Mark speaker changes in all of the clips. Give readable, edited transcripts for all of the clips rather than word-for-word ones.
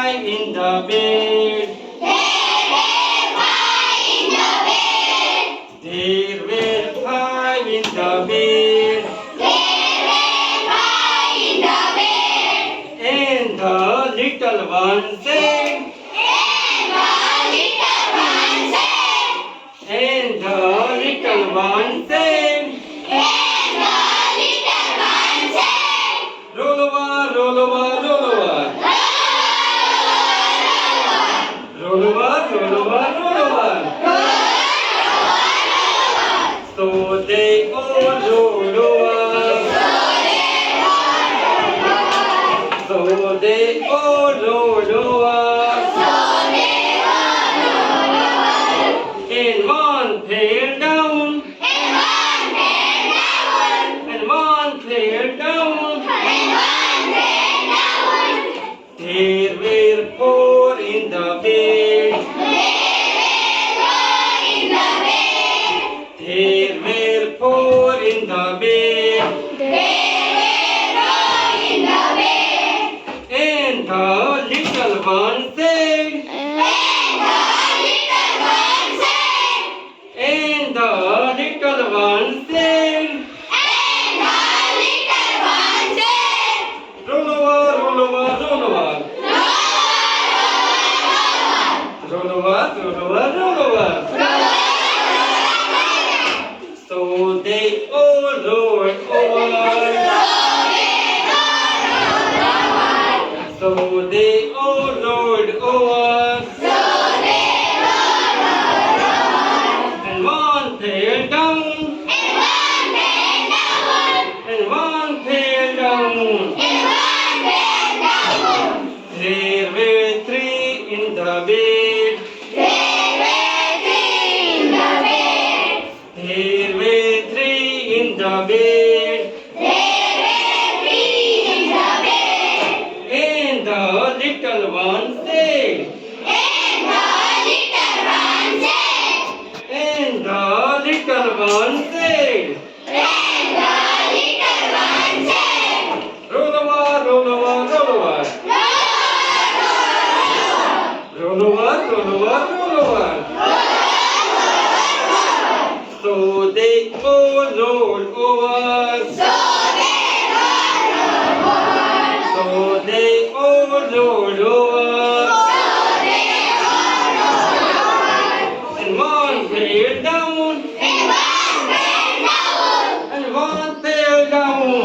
Speaker 1: fly in the bed. They will fly in the bed. And the little one said, and the little one said, roll over, roll over, roll over. Roll over, roll over, roll over. So they all rolled over. So they all rolled over. And one fell down. And one fell down. There were four in the bed. There were four in the bed. And the little one said, and the little one said, roll over, roll over, roll over. Roll over, roll over, roll over. So they all rolled over. So they all rolled over. And one fell down. And one fell down. There were three in the bed. There were three in the bed. And the little one said, and the little one said, roll over, roll over, roll over. Roll over, roll over, roll over. So they all rolled over. So they all rolled over. And one fell down. And one fell down.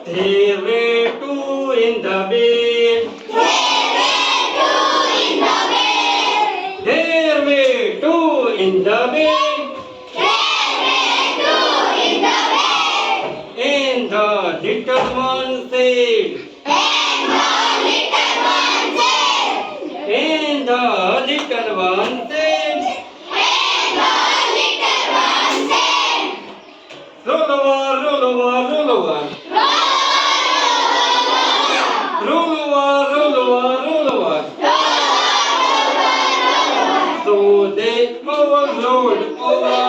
Speaker 1: There were two in the bed. There were two in the bed. And the little one said, and the little one said, roll over, roll over, roll over. Roll over, roll over, roll over. So they all rolled over.